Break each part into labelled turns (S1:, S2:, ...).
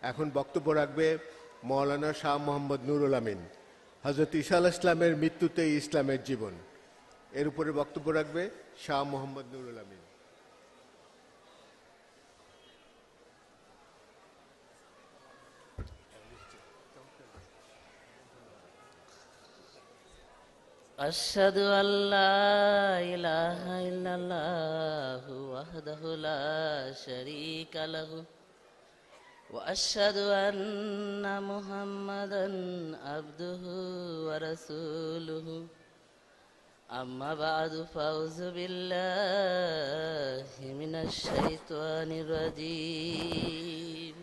S1: এখন বক্তব্য রাখবে মৌলানা শাহ মোহাম্মদ নুরুল আমিন। হযরত ঈসা আলাইহিস সালামের মৃত্যুতে ইসলামের জীবন, এর উপরে বক্তব্য রাখবে শাহ মোহাম্মদ নুরুল আমিন।
S2: أشهد أن لا إله إلا الله وحده لا شريك له وأشهد أن محمدا عبده ورسوله أما بعد فأعوذ بالله من الشيطان الرجيم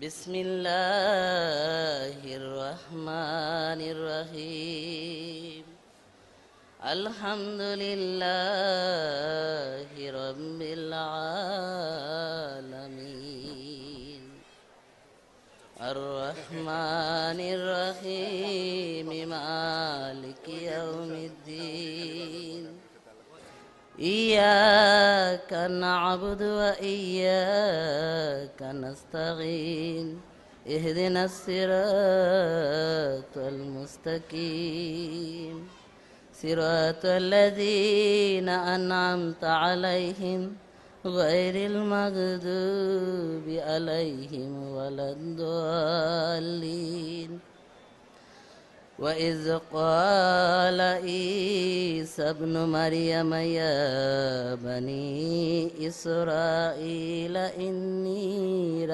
S2: بسم الله الرحمن الرحيم الحمد لله رب العالمين الرحمن الرحيم مالك يوم الدين إياك نعبد وإياك نستعين اهدنا الصراط المستقيم صراط الذين أنعمت عليهم غير المغضوب عليهم ولا الضالين وإذ قال عيسى ابن مريم يا بني إسرائيل إني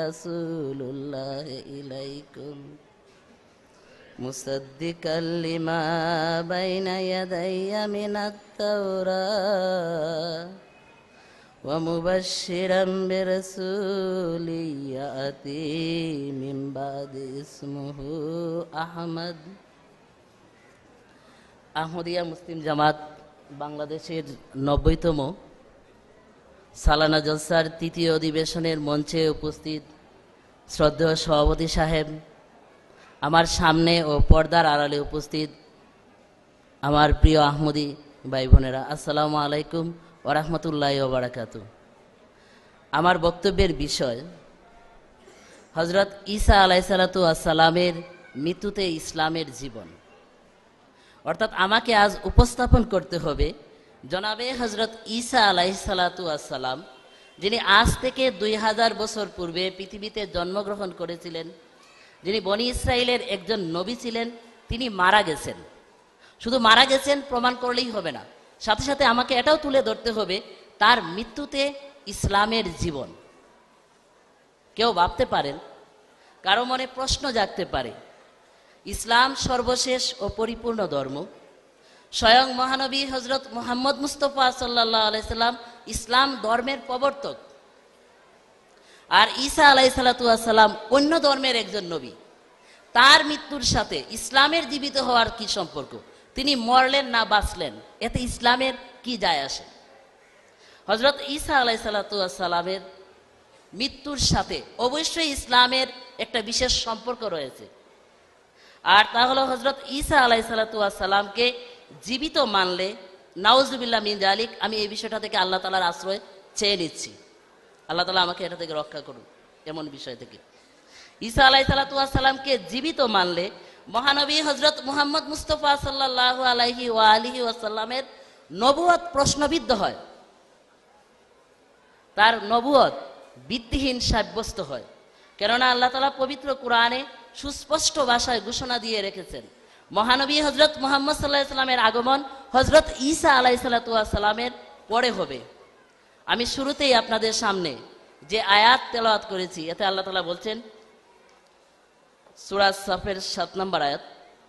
S2: رسول الله إليكم مصدقا لما بين يدي من التوراة ومبشرا برسول يأتي من بعد اسمه أحمد। আহমদিয়া মুসলিম জামাত বাংলাদেশের ৯০তম সালানা জলসার তৃতীয় অধিবেশনের মঞ্চে উপস্থিত শ্রদ্ধেয় সভাপতি সাহেব, আমার সামনে ও পর্দার আড়ালে উপস্থিত আমার প্রিয় আহমদি ভাই বোনেরা, আসসালামু আলাইকুম ওয়া রাহমাতুল্লাহি ওয়া বারাকাতুহু। আমার বক্তব্যের বিষয় হযরত ঈসা আলাইহিসসালাতু ওয়াসসালামের মৃত্যুতে ইসলামের জীবন। অর্থাৎ আমাকে আজ উপস্থাপন করতে হবে জনাবে হযরত ঈসা আলাইহিসসালাতু ওয়াসসালাম, যিনি আজ থেকে ২০০০ বছর পূর্বে পৃথিবীতে জন্মগ্রহণ করেছিলেন, যিনি বনি ইসরায়েলের একজন নবী ছিলেন। তিনি মারা গেছেন। শুধু মারা গেছেন প্রমাণ করলেই হবে না, সাথে সাথে আমাকে এটাও তুলে ধরতে হবে তার মৃত্যুতে ইসলামের জীবন। কেউ ভাবতে পারেন, কারো মনে প্রশ্ন জাগতে পারে, ইসলাম সর্বশেষ ও পরিপূর্ণ ধর্ম, স্বয়ং মহানবী হযরত মুহাম্মদ মুস্তাফা সাল্লাল্লাহু আলাইহি সাল্লাম ইসলাম ধর্মের প্রবর্তক, আর ঈসা আলাইহিসসালাতু ওয়াসসালাম অন্য ধর্মের একজন নবী। তার মৃত্যুর সাথে ইসলামের জীবিত হওয়ার কি সম্পর্ক? তিনি মরলেন না বাঁচলেন, এতে ইসলামের কি যায় আসে? হযরত ঈসা আলাইহিসসালাতু ওয়াসসালামের মৃত্যুর সাথে অবশ্যই ইসলামের একটা বিশেষ সম্পর্ক রয়েছে, আর তা হলো হযরত ঈসা আলাইহিসসালাতু ওয়াসসালামকে জীবিত মানলে নাউজুবিল্লাহ মিন যালিক, আমি এই বিষয়টা থেকে আল্লাহ তাআলার আশ্রয় চেয়ে নিচ্ছি। আল্লাহ তাআলা আমাকে এটা থেকে রক্ষা করুন, এমন বিষয় থেকে। ঈসা আলাইহিসসালাতু ওয়াসসালামকে জীবিত মানলে মহানবী হযরত মুহাম্মদ মুস্তাফা সাল্লাল্লাহু আলাইহি ওয়া আলিহি ওয়াসাল্লামের নবুয়ত প্রশ্নবিদ্ধ হয়, তার নবুয়ত ভিত্তিহীন সাব্যস্ত হয়। কেননা আল্লাহ তাআলা পবিত্র কোরআনে সুস্পষ্ট ভাষায় ঘোষণা দিয়ে রেখেছেন, মহানবী হযরত মুহাম্মদ সাল্লাল্লাহু আলাইহি সাল্লামের আগমন হযরত ঈসা আলাইহিসসালাতু ওয়াসসালামের পরে হবে। আমি শুরুতেই আপনাদের সামনে যে আয়াত তেলাওয়াত করেছি, এতে আল্লাহ তাআলা বলছেন, সূরা সাফের ৭ নম্বর আয়াত,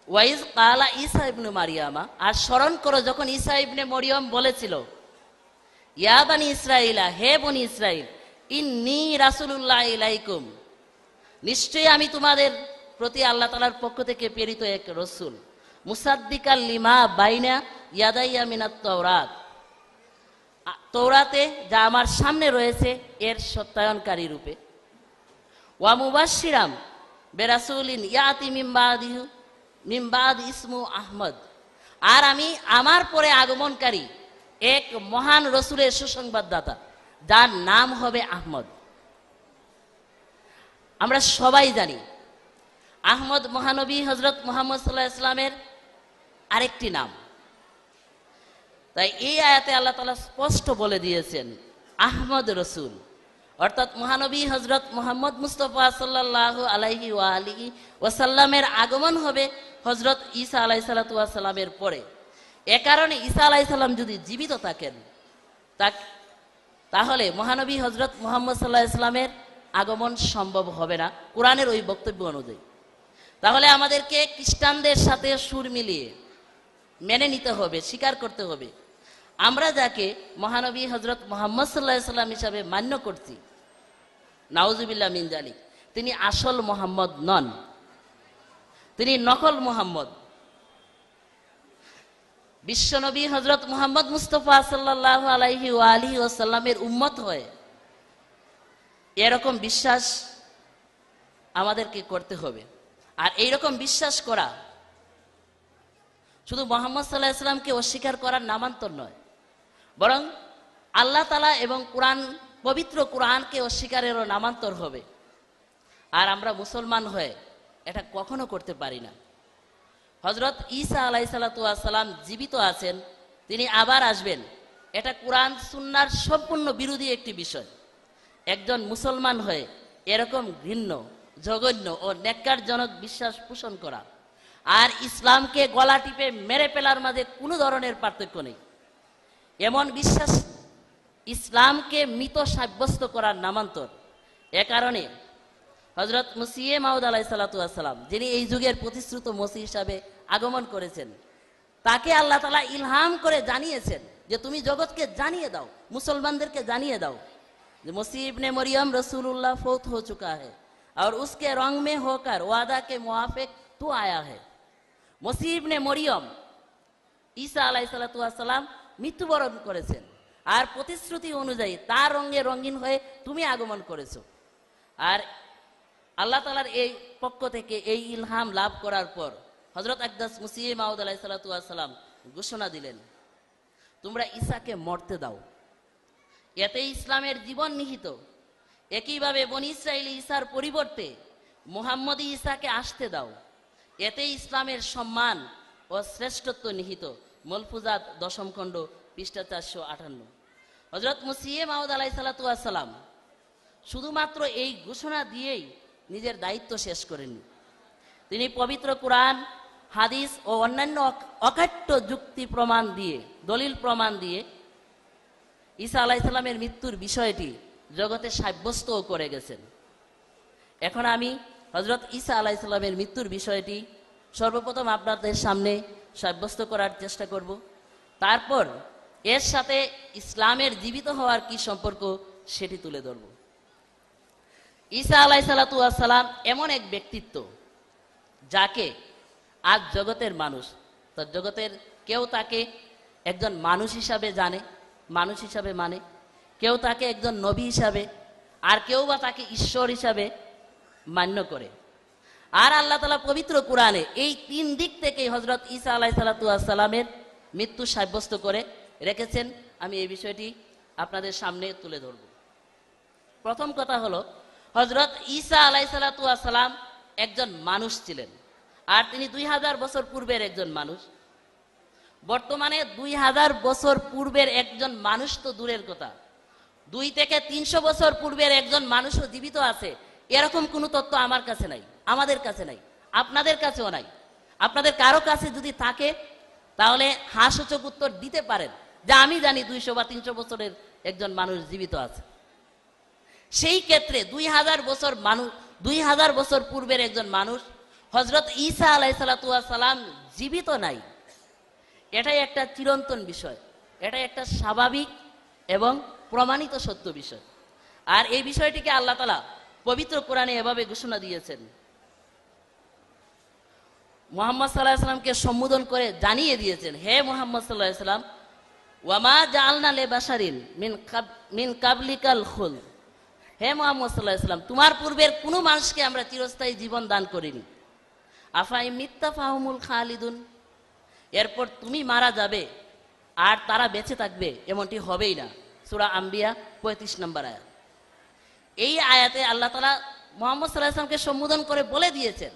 S2: ওয়াইজ কালা ঈসা ইবনে মারিয়ামা, আর স্মরণ করো যখন ঈসা ইবনে মরিয়ম বলেছিল, ইয়া বানি ইসরাইলা, হে বনি ইসরাইল, ইন্নী রাসূলুল্লাহ ইলাইকুম, নিশ্চয়ই আমি তোমাদের প্রতি আল্লাহ তাআলার পক্ষ থেকে প্রেরিত এক রাসূল, মুসাদ্দিকাল লিমা বাইনা ইয়াদাইয়া মিনাত তাওরাত, তৌরাতে যা আমার সামনে রয়েছে এর সত্যায়নকারী রূপে, ওয়া মুবাশশিরাম বিরাসূলিন ইয়াতি মিন বাদি ইসমু আহমদ, আর আমি আমার পরে আগমনকারী এক মহান রসুলের সুসংবাদদাতা, যার নাম হবে আহমদ। আমরা সবাই জানি আহমদ মহানবী হজরত মুহাম্মদ সাল্লাল্লাহু আলাইহি ওয়াসাল্লামের আরেকটি নাম। তাই এই আয়াতে আল্লাহ তাআলা স্পষ্ট বলে দিয়েছেন আহমদ রসুল, অর্থাৎ মহানবী হজরত মুহাম্মদ মুস্তাফা সাল্লাল্লাহু আলাইহি ওয়া আলিহি ওয়াসাল্লামের আগমন হবে হজরত ঈসা আলাইহিস সালাতু ওয়াস সালামের পরে। এ কারণে ঈসা আলাইহিস সালাম যদি জীবিত থাকেন তাহলে মহানবী হজরত মুহাম্মদ সাল্লাল্লাহু আলাইহি ওয়াসাল্লামের আগমন সম্ভব হবে না কোরআনের ওই বক্তব্য অনুযায়ী। তাহলে আমাদেরকে খ্রিস্টানদের সাথে সুর মিলিয়ে মেনে নিতে হবে, স্বীকার করতে হবে আমরা যাকে মহানবী হজরত মুহাম্মদ সাল্লাল্লাহু আলাইহি ওয়াসাল্লাম হিসাবে মান্য করছি, নাউজুবিল্লাহ মিন জালিক, তিনি আসল মোহাম্মদ নন, তিনি নকল মোহাম্মদ। বিশ্বনবী হজরত মুহাম্মদ মুস্তাফা সাল্লাল্লাহু আলাইহি ওয়া আলিহি ওয়াসাল্লামের উম্মত হয়ে এরকম বিশ্বাস আমাদেরকে করতে হবে। আর এইরকম বিশ্বাস করা শুধু মুহাম্মদ সাল্লাল্লাহু আলাইহি ওয়াসাল্লামকে অস্বীকার করার নামান্তর নয়, বরং আল্লাহ তাআলা এবং কোরআন, পবিত্র কোরআনকে অস্বীকারেরও নামান্তর হবে। আর আমরা মুসলমান হয়ে এটা কখনো করতে পারি না। হজরত ঈসা আলাইহিস সালাতু ওয়াস সালাম জীবিত আছেন, তিনি আবার আসবেন, এটা কোরআন সুন্নাহর সম্পূর্ণ বিরোধী একটি বিষয়। একজন মুসলমান হয়ে এরকম ঘৃণ্য, জঘন্য ও ন্যাক্কারজনক বিশ্বাস পোষণ করা আর ইসলামকে গলা টিপে মেরে ফেলার মাঝে কোনো ধরনের পার্থক্য নেই। এমন বিশ্বাস ইসলামকে মৃত সাব্যস্ত করার নামান্তর। এ কারণে হজরত মসিহ মাউদ আলাইহিস সালাতু ওয়াস সালাম, যিনি এই যুগের প্রতিশ্রুত মসিহ হিসাবে আগমন করেছেন, তাকে আল্লাহ তাআলা ইলহাম করে জানিয়েছেন যে তুমি জগৎকে জানিয়ে দাও, মুসলমানদেরকে জানিয়ে দাও যে मसीह इब्ने मरियम रसूलुल्लाह फौत हो चुका है और उसके रंग में होकर वादा के मुआफिक तू आया है। मसीह इब्ने मरियम ঈসা আলাইহিস সালাতু ওয়াস সালাম মৃত্যুবরণ করেছেন আর প্রতিশ্রুতি অনুযায়ী তার রঙে রঙিন হয়ে তুমি আগমন করেছো। আর আল্লাহ তাআলার এই পক্ষ থেকে এই ইলহাম লাভ করার পর হযরত আকদাস মসিহ মাউদ আলাইহিস সালাতু ওয়াস সালাম ঘোষণা দিলেন, তোমরা ঈসাকে মরতে দাও, এতে ইসলামের জীবন নিহিত। একইভাবে বনী ইসরাইলি ঈসার পরিবর্তে মুহাম্মদী ঈসাকে আসতে দাও, এতে ইসলামের সম্মান ও শ্রেষ্ঠত্ব নিহিত। মলফুজাত 10ম খণ্ড পৃষ্ঠা 458। হযরত মসিহ মাউদ আলাইহিস সালাতু ওয়াস সালাম শুধুমাত্র এই ঘোষণা দিয়েই নিজের দায়িত্ব শেষ করেননি। তিনি পবিত্র কোরআন, হাদিস ও অন্যান্য অকাট্য যুক্তি প্রমাণ দিয়ে, দলিল প্রমাণ দিয়ে ঈসা আলাইহিস সালামের মৃত্যুর বিষয়টি জগতে সাব্যস্তও করে গেছেন। এখন আমি হযরত ঈসা আলাইহিস সালামের মৃত্যুর বিষয়টি সর্বপ্রথম আপনাদের সামনে সাব্যস্ত করার চেষ্টা করব। তারপর এর সাথে ইসলামের জীবিত হওয়ার কি সম্পর্ক সেটি তুলে ধরব। ঈসা আলাইহিস সালাতু ওয়াস সালাম এমন এক ব্যক্তিত্ব যাকে আজ জগতের মানুষ, তার জগতের কেউ তাকে একজন মানুষ হিসাবে জানে, মানুষ হিসাবে মানে, কেউ তাকে একজন নবী হিসাবে, আর কেউ বা তাকে ঈশ্বর হিসাবে মান্য করে। আর আল্লাহ তাআলা পবিত্র কোরআনে এই তিন দিক থেকে হযরত ঈসা আলাইহিস সালাতু ওয়াস সালামের মৃত্যু সাব্যস্ত করে রেখেছেন। আমি এই বিষয়টি আপনাদের সামনে তুলে ধরব। প্রথম কথা হলো, হযরত ঈসা আলাইহিস সালাতু ওয়াস সালাম একজন মানুষ ছিলেন, আর তিনি 2000 বছর পূর্বের একজন মানুষ। বর্তমানে 2000 বছর পূর্বের একজন মানুষ তো দূরের কথা, 2 থেকে 300 বছর পূর্বের একজন মানুষও জীবিত আছে, এরকম কোনো তথ্য আমার কাছে নাই, আমাদের কাছে নাই, আপনাদের কাছেও নাই। আপনাদের কারো কাছে যদি থাকে তাহলে হাস্যচক উত্তর দিতে পারেন যে আমি জানি 200 বা 300 বছরের একজন মানুষ জীবিত আছে। সেই ক্ষেত্রে 2000 বছর পূর্বের একজন মানুষ হযরত ঈসা আলাইহিস সালাতু ওয়াস সালাম জীবিত নাই, এটাই একটা চিরন্তন বিষয়, এটাই একটা স্বাভাবিক এবং প্রমাণিত সত্য বিষয়। আর এই বিষয়টিকে আল্লাহ তাআলা পবিত্র কোরআনে এভাবে ঘোষণা দিয়েছেন, মুহাম্মদ সাল্লাল্লাহু আলাইহি সাল্লামকে সম্বোধন করে জানিয়ে দিয়েছেন, হে মুহাম্মদ সাল্লাল্লাহু আলাইহি সাল্লাম, ওয়ামা জাআলনা লিবাশারিন মিন কাবলিকাল খুলদ, হে মুহাম্মদ সাল্লাল্লাহু আলাইহি সাল্লাম, তোমার পূর্বের কোনো মানুষকে আমরা চিরস্থায়ী জীবন দান করিনি। আফাই মিত্তা ফাহুমুল খালিদুন, এরপর তুমি মারা যাবে আর তারা বেঁচে থাকবে, এমনটি হবেই না। সূরা আম্বিয়া 35 নম্বর আয়াত। এই আয়াতে আল্লাহ তাআলা মোহাম্মদ সাল্লাল্লাহু আলাইহি সাল্লামকে সম্বোধন করে বলে দিয়েছেন,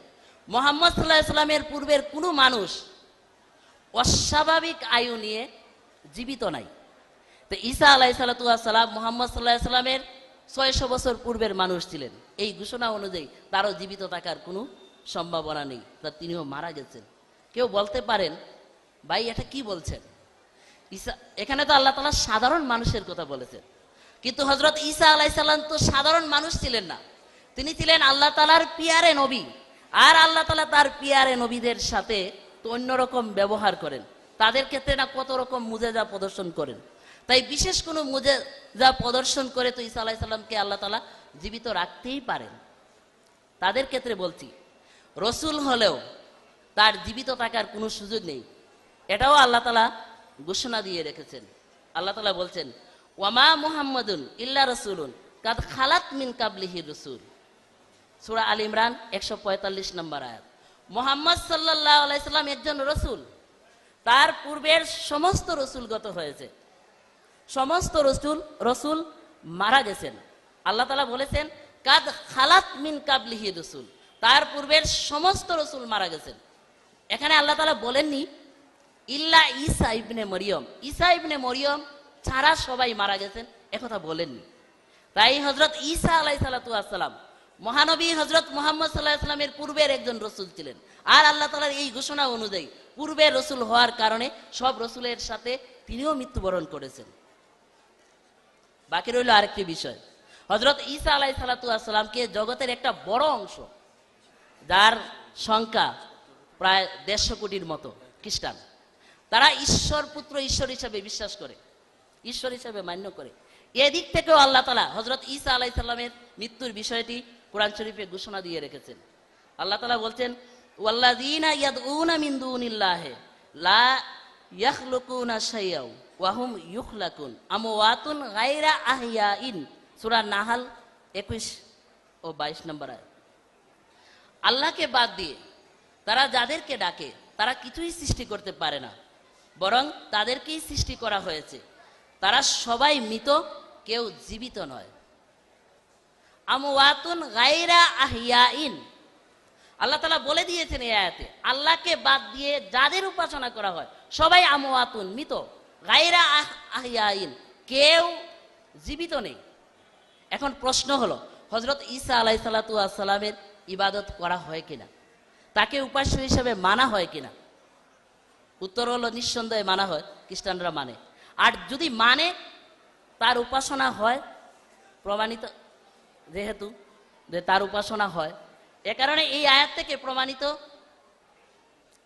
S2: মোহাম্মদ সাল্লাল্লাহু আলাইহি সাল্লামের পূর্বের কোনো মানুষ অস্বাভাবিক আয়ু নিয়ে জীবিত নাই। তো ঈসা আলাইহিস সালাম মোহাম্মদ সাল্লাল্লাহু আলাইহি সাল্লামের 600 বছর পূর্বের মানুষ ছিলেন। এই ঘোষণা অনুযায়ী তারও জীবিত থাকার কোনো সম্ভাবনা নেই, তা তিনিও মারা গেছেন। কেউ বলতে পারেন, ভাই এটা কি বলছেন? ঈসা, এখানে তো আল্লাহ তাআলা সাধারণ মানুষের কথা বলেছেন, কিন্তু হযরত ঈসা আলাইহিস সালাম তো সাধারণ মানুষ ছিলেন না, তিনি ছিলেন আল্লাহ তাআলার পিয়ারে নবী। আর আল্লাহ তাআলা তার পিয়ারে নবীদের সাথে তো অন্যরকম ব্যবহার করেন, তাদের ক্ষেত্রে না কত রকম মুজেজা প্রদর্শন করেন। তাই বিশেষ কোনো মুজেজা প্রদর্শন করে তো ঈসা আলাইহিস সালামকে আল্লাহ তাআলা জীবিত রাখতেই পারেন। তাদের ক্ষেত্রে বলছি, রসুল হলেও তার জীবিত থাকার কোনো সুযোগ নেই, এটাও আল্লাহ তাআলা ঘোষণা দিয়ে রেখেছেন। আল্লাহ তাআলা বলছেন, ওয়ামা মুহাম্মাদুন ইল্লা রাসূলুন কাদ খালাত মিন কাবলিহি রাসূল, সূরা আল ইমরান 145 নম্বর আয়াত। মুহাম্মদ সাল্লাল্লাহু আলাইহি সাল্লাম একজন রসুল, তার পূর্বের সমস্ত রসুলগত হয়েছে, সমস্ত রসুল মারা গেছেন। আল্লাহ তাআলা বলেছেন কাদ খালাত মিন কাবলিহি রাসূল, তার পূর্বের সমস্ত রসুল মারা গেছেন। এখানে আল্লাহ তাআলা বলেননি ইল্লা ঈসা ইবনে মরিয়ম, ঈসা ইবনে মরিয়ম ছাড়া সবাই মারা গেছেন, একথা বলেননি। তাই হযরত ঈসা আলাইহিস সালাম মহানবী হযরত মুহাম্মদ সাল্লাল্লাহু আলাইহি সাল্লামের পূর্বের একজন রসুল ছিলেন। আর আল্লাহ তাআলার এই ঘোষণা অনুযায়ী পূর্বের রসুল হওয়ার কারণে সব রসুলের সাথে তিনিও মৃত্যুবরণ করেছেন। বাকি রইল আরেকটি বিষয়, হযরত ঈসা আলাইহিস সালামকে জগতের একটা বড় অংশ, যার সংখ্যা প্রায় 150 কোটির মতো খ্রিস্টান, তারা ঈশ্বর পুত্র, ঈশ্বর হিসাবে বিশ্বাস করে, ঈশ্বর হিসাবে মান্য করে। এদিক থেকেও আল্লাহ তাআলা হযরত ঈসা আলাইহিস সালামের মৃত্যুর বিষয়টি কোরআন শরীফে ঘোষণা দিয়ে রেখেছেন। আল্লাহ তাআলা বলছেন, ওয়াল্লাযীনা ইয়াদউনা মিন দুনিল্লাহি লা ইয়াখলুকুনা শাইআও ওয়া হুম ইউখলাকুন আমওয়াতুন গায়রা আহইয়াইন, সূরা নাহাল 21 ও 22 নম্বর আয়াত। আল্লাহকে বাদ দিয়ে তারা যাদেরকে ডাকে তারা কিছুই সৃষ্টি করতে পারে না, বরং তাদেরকেই সৃষ্টি করা হয়েছে, তারা সবাই মৃত, কেউ জীবিত নয়। আমওয়াতুন গায়রা আহইয়াইন, আল্লাহ তাআলা বলে দিয়েছেন এই আয়াতে, আল্লাহকে বাদ দিয়ে যাদের উপাসনা করা হয় সবাই আমওয়াতুন, মৃত, গায়রা আহইয়াইন, কেউ জীবিত নেই। এখন প্রশ্ন হলো, হযরত ঈসা আলাইহিস সালামের ইবাদত করা হয় কিনা, তাকে উপাস্য হিসেবে মানা হয় কিনা? উত্তর হলো নিঃসন্দেহে মানা হয়, খ্রিস্টানরা মানে। আর যদি মানে, তার উপাসনা হয়, প্রমাণিত যেহেতু যে তার উপাসনা হয়, এ কারণে এই আয়াত থেকে প্রমাণিত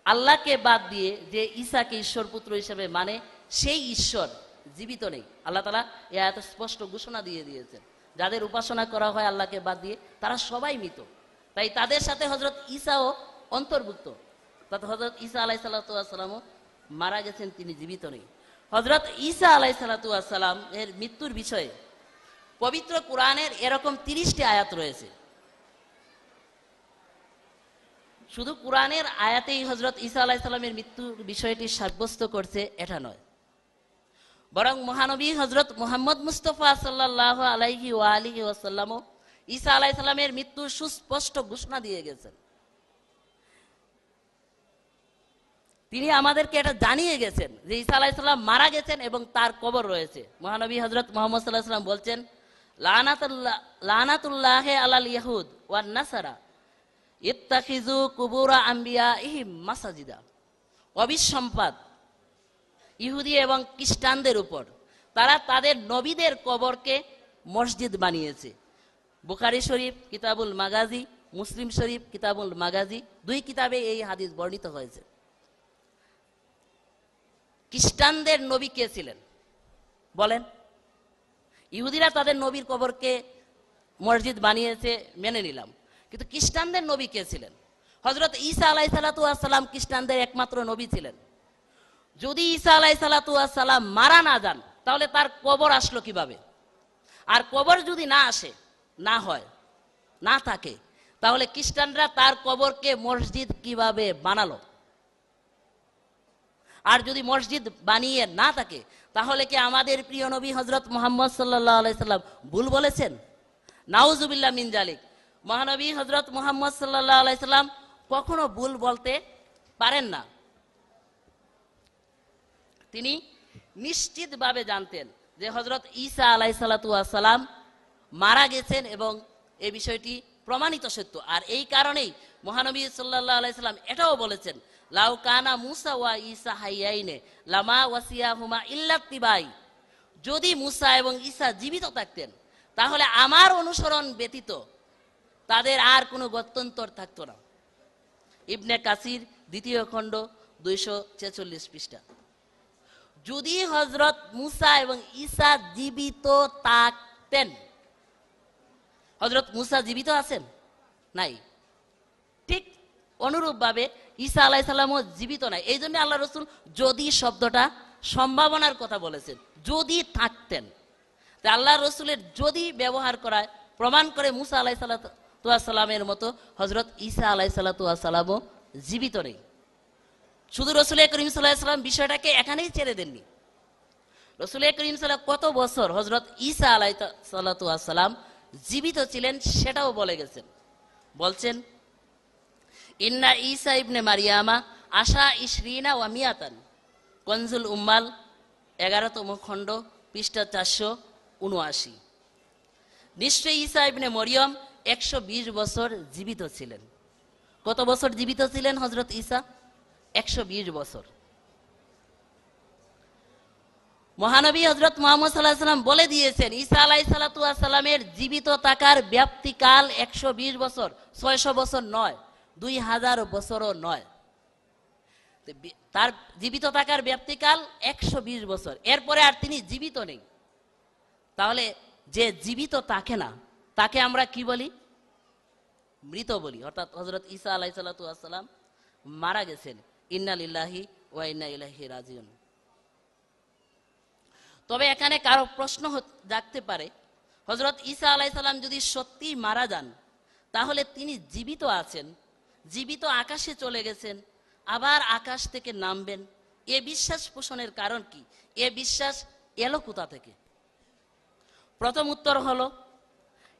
S2: আল্লাহকে বাদ দিয়ে যে ঈসাকে ঈশ্বর পুত্র হিসেবে মানে, সেই ঈশ্বর জীবিত নেই। আল্লাহ তাআলা এই আয়াতে স্পষ্ট ঘোষণা দিয়ে দিয়েছেন, যাদের উপাসনা করা হয় আল্লাহকে বাদ দিয়ে তারা সবাই মৃত। তাই তাদের সাথে হযরত ঈসাও অন্তর্ভুক্ত। তাতে হযরত ঈসা আলাইহিস সালামও মারা গেছেন, তিনি জীবিত নেই। হযরত ঈসা আলাইহিস সালাম এর মৃত্যুর বিষয়ে পবিত্র কোরআনের এরকম 30টি আয়াত রয়েছে। শুধু কোরআনের আয়াতেই হযরত ঈসা আলাইহিস সালামের মৃত্যুর বিষয়টি সাব্যস্ত করছে এটা নয়, বরং মহানবী হযরত মুহাম্মদ মুস্তাফা সাল্লাল্লাহু আলাইহি ওয়া আলিহি ওয়াসাল্লামও ঈসা আলাইহিস সালামের মৃত্যুর সুস্পষ্ট ঘোষণা দিয়ে গেছেন। তিনি আমাদেরকে এটা জানিয়ে গেছেন যে ঈসা আলাইহিস সালাম মারা গেছেন এবং তার কবর রয়েছে। মহানবী হযরত মুহাম্মদ সাল্লাল্লাহু আলাইহি ওয়াসাল্লাম বলছেন, লানাতুল্লাহি আলাল ইয়াহুদ ওয়ান নাসারা ইত্তাখিযু কুবুরা আম্বিয়াইহিম মাসাজিদা, অবিসম্পাত ইহুদি এবং খ্রিস্টানদের উপর, তারা তাদের নবীদের কবরকে মসজিদ বানিয়েছে। বুখারী শরীফ কিতাবুল মাগাজি, মুসলিম শরীফ কিতাবুল মাগাজি, দুই কিতাবে এই হাদিস বর্ণিত হয়েছে। খ্রিস্টানদের নবী কে ছিলেন বলেন? ইহুদিরা তাদের নবীর কবরকে মসজিদ বানিয়েছে, মেনে নিলাম, কিন্তু খ্রিস্টানদের নবী কে ছিলেন? হযরত ঈসা আলাইহিস সালাম খ্রিস্টানদের একমাত্র নবী ছিলেন। যদি ঈসা আলাইহিস সালাম মারা না যান, তাহলে তার কবর আসলো কিভাবে? আর কবর যদি না আসে, না হয়, না থাকে, তাহলে খ্রিস্টানরা তার কবরকে মসজিদ কিভাবে বানালো? আর যদি মসজিদ বানিয়ে না থাকে, তাহলে কি আমাদের প্রিয় নবী হযরত মুহাম্মদ সাল্লাল্লাহু আলাইহি সাল্লাম ভুল বলেছেন? নাউজুবিল্লাহ মিন জালিক। মহানবী হজরত মুহাম্মদ সাল্লাল্লাহু আলাইহি সাল্লাম কখনো ভুল বলতে পারেন না। তিনি নিশ্চিতভাবে জানতেন যে হজরত ঈসা আলাইহিসসালাতু ওয়াসসালাম মারা গেছেন এবং এই বিষয়টি প্রমাণিত সত্য। আর এই কারণেই মহানবী সাল্লাল্লাহু আলাইহি সাল্লাম এটাও বলেছেন, লাউ কানা মুসা ওয়া ঈসা হাইয়াইনে লামা ওয়াসিয়াহুমা ইল্লা তিবাই। যদি মুসা এবং ঈসা জীবিত থাকতেন তাহলে আমার অনুসরণ ব্যতীত তাদের আর কোনো গত্যন্তর থাকতো না। ইবনে কাসির দ্বিতীয় খণ্ড 246 পৃষ্ঠা। যদি হজরত মুসা এবং ঈসা জীবিত থাকতেন, হজরত মুসা জীবিত আছেন? নাই। ঠিক অনুরূপভাবে ঈসা আলাইহিস সালামও জীবিত নাই। এই জন্য আল্লাহ রসুল যদি শব্দটা সম্ভাবনার কথা বলেছেন, যদি থাকতেন। তা আল্লাহ রসুলের যদি ব্যবহার করায় প্রমাণ করে মুসা আলাইহিসসালামের মতো হজরত ঈসা আলাইহিসসালামও জীবিত নেই। শুধু রসুল করিম সাল্লাল্লাহু আলাইহি ওয়াসাল্লাম বিষয়টাকে এখানেই ছেড়ে দেননি। রসুল করিম সাল্লাল্লাহু কত বছর হজরত ঈসা আলাইহিসসালাম জীবিত ছিলেন সেটাও বলে গেছেন। বলছেন, ইন্না ঈসা ইবনে মারিয়ামা আশা ইশরিনা ওয়া মিয়াতান, কনজুল উম্মাল 11তম খণ্ড পৃষ্ঠা 479। নিশ্চয়ই ঈসা ইবনে মরিয়ম 120 বছর জীবিত ছিলেন। কত বছর জীবিত ছিলেন হজরত ঈসা? 120 বছর। মহানবী হজরত মুহাম্মদ সাল্লাল্লাহু আলাইহি সাল্লাম বলে দিয়েছেন ঈসা আলাইহিসসালামের জীবিত থাকার ব্যাপ্তিকাল 120 বছর, 600 বছর নয়, 2000 বছরও নয়। তার জীবিত থাকার ব্যাপ্তিকাল 120 বছর, এরপরে আর তিনি জীবিত নেই। তাহলে যে জীবিত থাকে না তাকে আমরা কি বলি? মৃত বলি। অর্থাৎ হজরত ঈসা আলাইহিসসালাম মারা গেছেন। ইন্না লিল্লাহি ওয়া ইন্না ইলাইহি রাজিউন। তবে এখানে কারো প্রশ্ন জাগতে পারে, হজরত ঈসা আলাইহিস সালাম যদি সত্যি মারা যান তাহলে তিনি জীবিত আছেন, জীবিত আকাশে চলে গেছেন, আবার আকাশ থেকে নামবেন, এ বিশ্বাস পোষণের কারণ কি? এ বিশ্বাস এলো কোথা থেকে? প্রথম উত্তর হলো,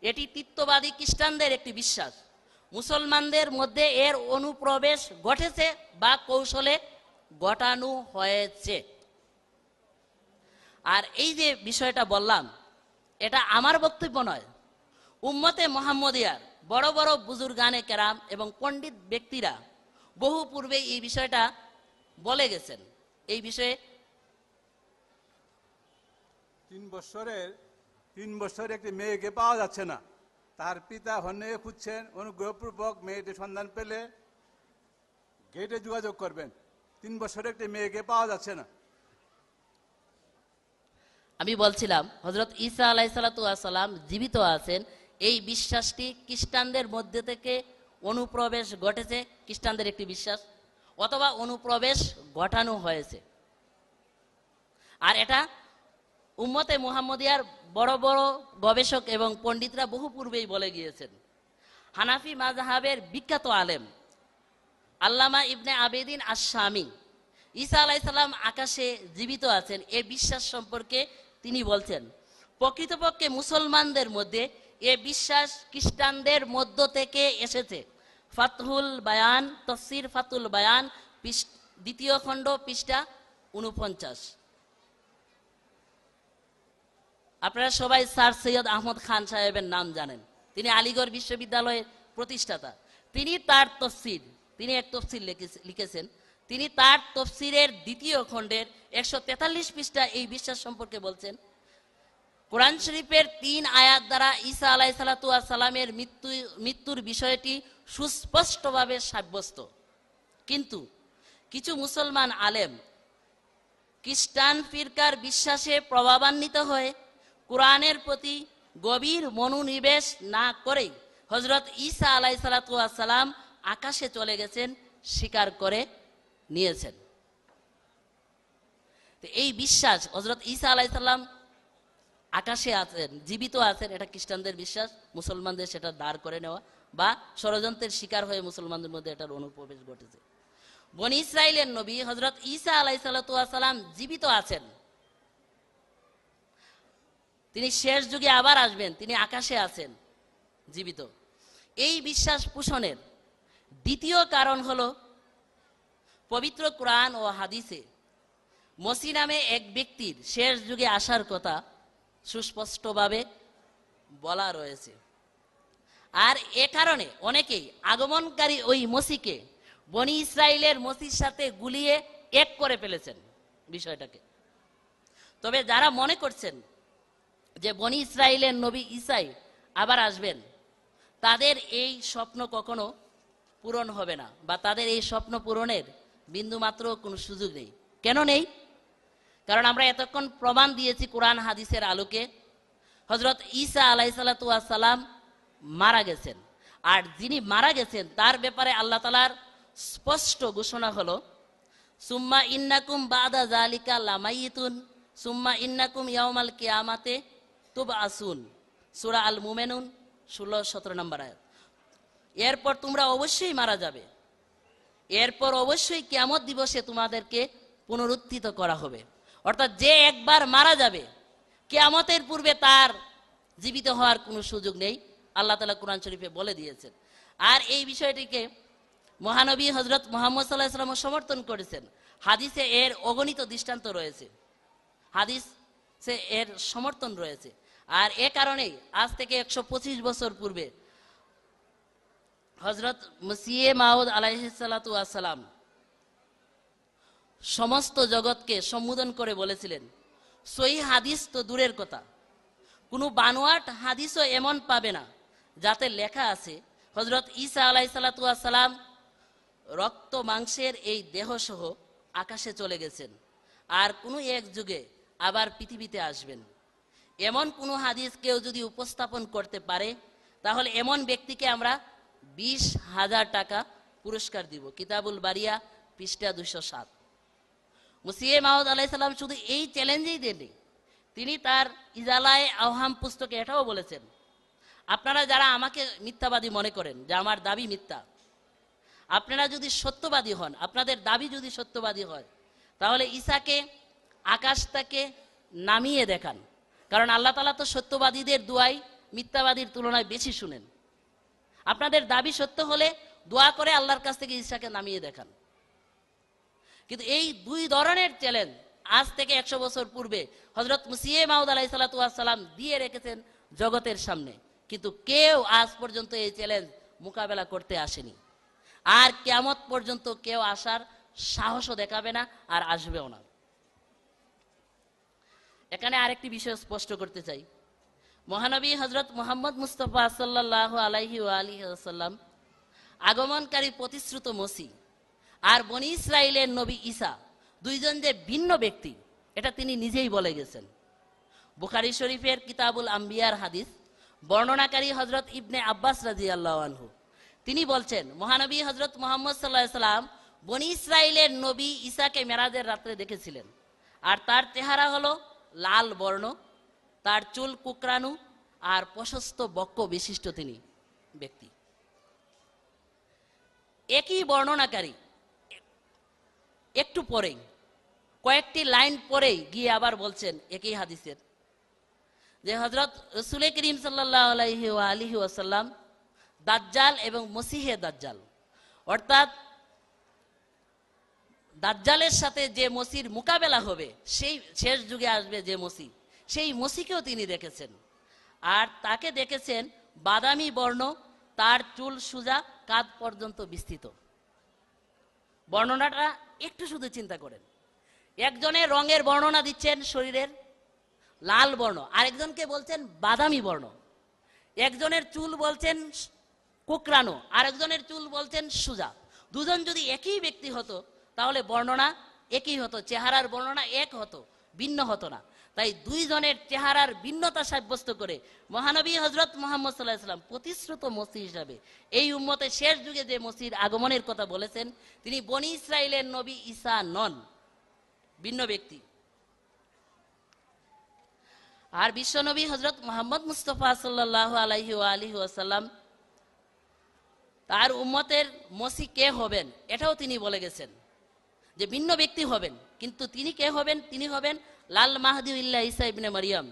S2: এটি তিত্ববাদী খ্রিস্টানদের একটি বিশ্বাস। মুসলমানদের মধ্যে এর অনুপ্রবেশ ঘটেছে বা কৌশলে ঘটানো হয়েছে। আর এই যে বিষয়টা বললাম, এটা আমার বক্তব্য নয়, উম্মতে মুহাম্মদিয়ার বড় বড় বুজুর্গানে কেরাম এবং পণ্ডিত ব্যক্তিরা বহু পূর্বে এই বিষয়টা বলে গেছেন। এই বিষয়ে
S3: 3 বছরের একটি মেয়েকে পাওয়া যাচ্ছে না, তার পিতা হন্যে খুঁজছেন, অনুগ্রহপূর্বক মেয়েটি সন্ধান পেলে গেটে যোগাযোগ করবেন। 3 বছরের একটি মেয়েকে পাওয়া যাচ্ছে না।
S2: আমি বলছিলাম হজরত ঈসা আলাইহিসসালাম জীবিত আছেন, এই বিশ্বাসটি খ্রিস্টানদের মধ্যে থেকে অনুপ্রবেশ ঘটেছে, খ্রিস্টানদের একটি বিশ্বাস, অথবা অনুপ্রবেশ ঘটানো হয়েছে। আর এটা উম্মতে মুহাম্মদিয়ার বড় বড় গবেষক এবং পণ্ডিতরা বহু পূর্বেই বলে গিয়েছেন। হানাফি মাযহাবের বিখ্যাত আলেম আল্লামা ইবনে আবেদিন আশ-শামী ঈসা আলাইহিস সালাম আকাশে জীবিত আছেন এ বিশ্বাস সম্পর্কে তিনি বলছেন, প্রকৃতপক্ষে মুসলমানদের মধ্যে এ বিশ্বাস খ্রিস্টানদের মধ্য থেকে এসেছে। ফাতহুল বায়ান, তফসির ফাতুল বায়ান, 2য় খণ্ড পৃষ্ঠা 49। আপনারা সবাই স্যার সৈয়দ আহমদ খান সাহেবের নাম জানেন, তিনি আলিগড় বিশ্ববিদ্যালয়ের প্রতিষ্ঠাতা। তিনি তার তফসির, তিনি এক তফসির লিখেছেন, তিনি তার তফসিরের 2য় খণ্ডের 143 পৃষ্ঠা এই বিশ্বাস সম্পর্কে বলছেন, কোরআন শরীফের 3 আয়াত দ্বারা ঈসা আলাইহিসসালামের মৃত্যুর বিষয়টি সুস্পষ্টভাবে সাব্যস্ত। কিন্তু কিছু মুসলমান আলেম খ্রিস্টান ফিরকার বিশ্বাসে প্রভাবান্বিত হয়ে কোরআনের প্রতি গভীর মনোনিবেশ না করেই হজরত ঈসা আলাইহিসসালাম আকাশে চলে গেছেন স্বীকার করে নিয়েছেন। এই বিশ্বাস হজরত ঈসা আলাইহিসসালাম আকাশে আছেন, জীবিত আছেন, এটা খ্রিস্টানদের বিশ্বাস। মুসলমানদের সেটা দাঁড় করে নেওয়া বা ষড়যন্ত্রের শিকার হয়ে মুসলমানদের মধ্যে এটার অনুপ্রবেশ ঘটেছে। বনি ইসরাইলের নবী হজরত ঈসা আলাইহিসসালাম জীবিত আছেন, তিনি শেষ যুগে আবার আসবেন, তিনি আকাশে আছেন জীবিত। এই বিশ্বাস পোষণের দ্বিতীয় কারণ হলো পবিত্র কোরআন ও হাদিসে মসিহ নামে এক ব্যক্তির শেষ যুগে আসার কথা সুস্পষ্টভাবে বলা রয়েছে। আর এ কারণে অনেকেই আগমনকারী ওই মসিহকে বনি ইসরায়েলের মসির সাথে গুলিয়ে এক করে ফেলেছেন বিষয়টাকে। তবে যারা মনে করছেন যে বনি ইসরায়েলের নবী ঈসাই আবার আসবেন, তাদের এই স্বপ্ন কখনো পূরণ হবে না, বা তাদের এই স্বপ্ন পূরণের বিন্দুমাত্র কোনো সুযোগ নেই। কেন নেই? কারণ আমরা এতক্ষণ প্রমাণ দিয়েছি কোরআন হাদিসের আলোকে হযরত ঈসা আলাইহিসসালাতু ওয়াস সালাম মারা গেছেন। আর যিনি মারা গেছেন তার ব্যাপারে আল্লাহ তাআলার স্পষ্ট ঘোষণা হলো, সুম্মা ইন্নাকুম বাদা যালিকা লামাইতুন সুম্মা ইন্নাকুম ইয়াউমাল কিয়ামাতে তুবআসুন, সূরা আল মুমিনুন 16-17 নম্বর আয়াত। এরপর তোমরা অবশ্যই মারা যাবে, এরপর অবশ্যই কিয়ামত দিবসে তোমাদেরকে পুনরুত্থিত করা হবে। অর্থাৎ যে একবার মারা যাবে, কিয়ামতের পূর্বে তার জীবিত হওয়ার কোনো সুযোগ নেই, আল্লাহ তাআলা কোরআন শরীফে বলে দিয়েছেন। আর এই বিষয়টিকে মহানবী হযরত মুহাম্মদ সাল্লাল্লাহু আলাইহি ওয়াসাল্লাম সমর্থন করেছেন। হাদিসে এর অগণিত দৃষ্টান্ত রয়েছে, হাদিসে এর সমর্থন রয়েছে। আর এ কারণেই আজ থেকে 125 বছর পূর্বে হযরত মসিহ মাউদ আলাইহিসসালাতু ওয়াস সালাম সমস্ত জগৎকে সম্বোধন করে বলেছিলেন, সহিহ হাদিস তো দূরের কথা, কোনো বানোয়াট হাদিসও এমন পাবে না যাতে লেখা আছে হযরত ঈসা আলাইহিসসালাতু ওয়াস সালাম রক্ত মাংসের এই দেহসহ আকাশে চলে গেছেন আর কোনো এক যুগে আবার পৃথিবীতে আসবেন। এমন কোনো হাদিস কেউ যদি উপস্থাপন করতে পারে, তাহলে এমন ব্যক্তিকে আমরা 20,000 টাকা পুরস্কার দিব। কিতাবুল বারিয়া পৃষ্ঠা 207। মসিহ মাউদ আলাইহিস সালাম শুধু এই চ্যালেঞ্জেই দেননি, তিনি তার ইজালায়ে আওহাম পুস্তকে এটাও বলেছেন, আপনারা যারা আমাকে মিথ্যাবাদী মনে করেন, যে আমার দাবি মিথ্যা, আপনারা যদি সত্যবাদী হন, আপনাদের দাবি যদি সত্যবাদী হয়, তাহলে ঈসাকে আকাশ থেকে নামিয়ে দেখান। কারণ আল্লাহ তাআলা তো সত্যবাদীদের দোয়াই মিথ্যাবাদীর তুলনায় বেশি শুনেন। আপনাদের দাবি সত্য হলে দোয়া করে আল্লাহর কাছ থেকে ঈসাকে নামিয়ে দেখান। কিন্তু এই দুই ধরনের চ্যালেঞ্জ আজ থেকে 100 বছর পূর্বে হযরত মসিহ মাউদ আলাইহিসসালাতু ওয়াস সালাম দিয়ে রেখেছেন জগতের সামনে, কিন্তু কেউ আজ পর্যন্ত এই চ্যালেঞ্জ মোকাবেলা করতে আসেনি। আর কিয়ামত পর্যন্ত কেউ আসার সাহসও দেখাবে না, আর আসবেও না। এখানে আরেকটি বিষয় স্পষ্ট করতে চাই, মহানবী হযরত মুহাম্মদ মুস্তাফা সাল্লাল্লাহু আলাইহি ওয়া আলিহি ওয়াসাল্লাম আগমনকারী প্রতিশ্রুত মসিহ আর বনি ইসরাইলের নবী ঈসা দুইজন যে ভিন্ন ব্যক্তি, এটা তিনি নিজেই বলে গেছেন। বুখারী শরীফের কিতাবুল আম্বিয়ার হাদিস বর্ণনাকারী হযরত ইবনে আব্বাস রাদিয়াল্লাহু আনহু তিনি বলছেন, মহানবী হযরত মুহাম্মদ সাল্লাল্লাহু আলাইহি সাল্লাম বনি ইসরাইলের নবী ঈসাকে মেরাজের রাত্রে দেখেছিলেন। আর তার চেহারা হলো লাল বর্ণ, তার চুল কুকরানো আর প্রশস্ত বক্ষ বিশিষ্ট তিনি ব্যক্তি। একই বর্ণনাকারী একটু পরেই, কয়েকটি লাইন পরেই গিয়ে আবার বলছেন একই হাদিসের, যে হযরত রাসূল করিম সাল্লাল্লাহু আলাইহি ওয়া আলিহি ওয়াসাল্লাম দাজ্জাল এবং মসিহে দাজ্জাল, অর্থাৎ দাজ্জালের সাথে যে মসির মোকাবেলা হবে, সেই শেষ যুগে আসবে যে মসি, সেই মসিকেও তিনি দেখেছেন। আর তাকে দেখেছেন বাদামি বর্ণ, তার চুল সোজা কাঁধ পর্যন্ত বিস্তৃত। বর্ণনাটা একটু শুধু চিন্তা করেন, একজনের রঙের বর্ণনা দিচ্ছেন শরীরের লাল বর্ণ, আরেকজনকে বলছেন বাদামি বর্ণ, একজনের চুল বলছেন কোকড়ানো, আরেকজনের চুল বলছেন সোজা। দুজন যদি একই ব্যক্তি হতো তাহলে বর্ণনা একই হতো, চেহারার বর্ণনা এক হতো, ভিন্ন হতো না। তাই দুইজনের চেহারার ভিন্নতা সাব্যস্ত করে মহানবী হযরত মুহাম্মদ সাল্লাল্লাহু আলাইহি ওয়াসাল্লাম প্রতিশ্রুত মসিহ হিসাবে এই উম্মতের শেষ যুগে যে মসির আগমনের কথা বলেছেন, তিনি বনি ইসরাইলের নবী ঈসা নন, ভিন্ন ব্যক্তি। আর বিশ্বনবী হযরত মুহাম্মদ মুস্তাফা সাল্লাল্লাহু আলাইহি ওয়া আলিহি ওয়াসাল্লাম তার উম্মতের মসি কে হবেন এটাও তিনি বলে গেছেন, যে ভিন্ন ব্যক্তি হবেন, কিন্তু তিনি কে হবেন? তিনি হবেন লাল মাহদি ইল্লা ঈসা ইবনে মারিয়াম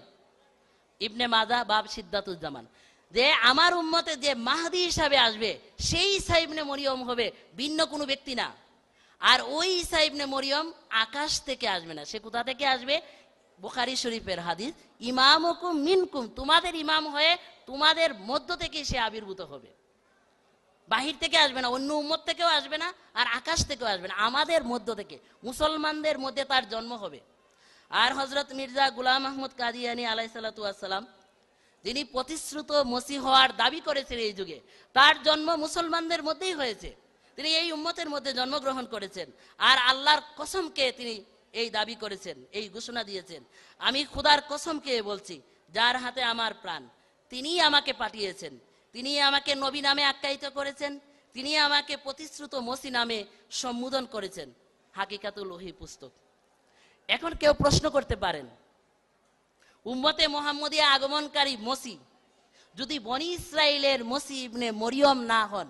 S2: ইবনে মাদা বাব সিদ্দাতুজ্জামান। যে আমার উম্মতে যে মাহদি হিসাবে আসবে সেই ঈসা ইবনে মরিয়ম হবে, ভিন্ন কোনো ব্যক্তি না। আর ওই ঈসা ইবনে মরিয়ম আকাশ থেকে আসবে না। সে কোথা থেকে আসবে? বুখারী শরীফের হাদিস, ইমামুকুম মিনকুম, তোমাদের ইমাম হয়ে তোমাদের মধ্য থেকে সে আবির্ভূত হবে। বাহির থেকে আসবে না, অন্য উম্মত থেকেও আসবে না, আর আকাশ থেকেও আসবে না, আমাদের মধ্য থেকে, মুসলমানদের মধ্যে তার জন্ম হবে। আর হযরত মির্জা গোলাম আহমদ কাদিয়ানী আলাইহিসসালাতু ওয়াসসালাম, যিনি প্রতিশ্রুত মসিহ হওয়ার দাবি করেছেন এই যুগে, তার জন্ম মুসলমানদের মধ্যেই হয়েছে। তিনি এই উম্মতের মধ্যে জন্মগ্রহণ করেছেন, আর আল্লাহর কসমকে তিনি এই দাবি করেছেন, এই ঘোষণা দিয়েছেন, আমি খোদার কসমকে বলছি যার হাতে আমার প্রাণ, তিনিই আমাকে পাঠিয়েছেন, তিনি আমাকে নবী নামে আখ্যায়িত করেছেন, তিনি আমাকে প্রতিশ্রুত মসি নামে সম্বোধন করেছেন। হাকিকাতুল ওহী পুস্তক। এখন কেউ প্রশ্ন করতে পারেন, উম্মতে মুহাম্মদিয়া আগমনকারী মসি যদি বনি ইসরাইলের মসি ইবনে মরিয়ম না হন,